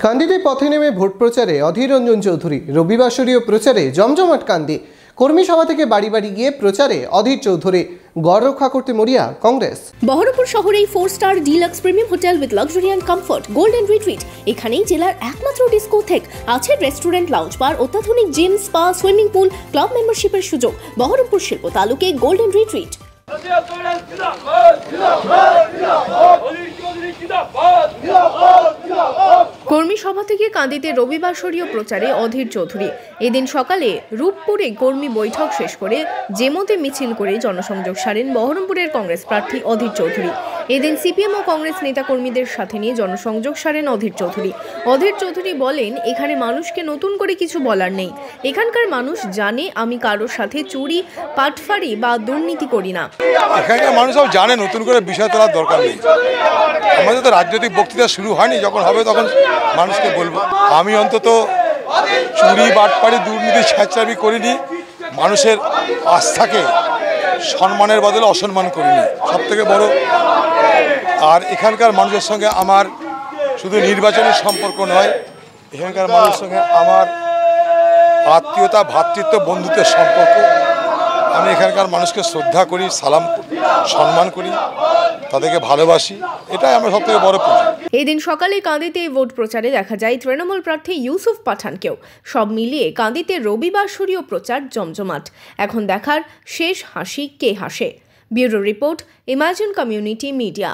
কান্দিতে পথে নেমে ভোট প্রচারে অধীর রঞ্জন চৌধুরী। রবিবাসরীয় প্রচারে জমজমাট কান্দি। কর্মী সভা থেকে বাড়ি বাড়ি গিয়ে প্রচারে অধীর চৌধুরী। গড় রক্ষা করতে মরিয়া কংগ্রেস। বহরমপুর শহরেই 4-স্টার deluxe premium hotel with luxury and comfort golden retreat. এখানেই জেলার একমাত্র ডিস্কোথেক, আছে রেস্টুরেন্ট, লাউঞ্জ বার, অত্যাধুনিক gym, spa, swimming pool, club মেম্বারশিপের সুযোগ। বহরমপুর শিল্প তালুকে গোল্ডেন রিট্রিট। কর্মী সভা থেকে কান্দিতে রবিবাসরীয় প্রচারে অধীর চৌধুরী। এদিন সকালে রূপপুরে কর্মী বৈঠক শেষ করে জেমোতে মিছিল করে জনসংযোগ সারেন বহরমপুরের কংগ্রেস প্রার্থী অধীর চৌধুরী। এদিন সিপিএম ও কংগ্রেস নেতাকর্মীদের সাথে নিয়ে জনসংযোগ সারেন অধীর চৌধুরী। অধীর চৌধুরী বলেন, এখানে মানুষকে নতুন করে কিছু বলার নেই। এখানকার মানুষ জানে আমি কারোর সাথে চুরি, পাটফারি বা দুর্নীতি করি না। এখানকার মানুষ সব জানে, নতুন করে বিষয় তোলার দরকার নেই। আমাদের তো রাজনৈতিক বক্তৃতা শুরু হয়নি, যখন হবে তখন মানুষকে বলবো। আমি অন্তত চুরি, বাটপাড়ি, দুর্নীতি, ছ্যাঁচড়ামি করিনি। মানুষের আস্থাকে সম্মানের বদলে অসম্মান করিনি, সব থেকে বড়। আর এখানকার মানুষের সঙ্গে আমার শুধু নির্বাচনী সম্পর্ক নয়, এখানকার মানুষের সঙ্গে আমার আত্মীয়তা, ভ্রাতৃত্ব, বন্ধুত্বের সম্পর্ক। আমি এখানকার মানুষকে শ্রদ্ধা করি, সালাম সম্মান করি, তাদেরকে ভালোবাসি। এটাই আমার সব থেকে বড় পুঁজি। এই দিন সকালে কান্দিতে ভোট প্রচারে দেখা যায় তৃণমূল প্রার্থী ইউসুফ পাঠানকেও। সব মিলিয়ে কান্দিতে রবিবাসরীয় প্রচার জমজমাট। এখন দেখার শেষ হাসি কে হাসে। Bureau report, imagine community media.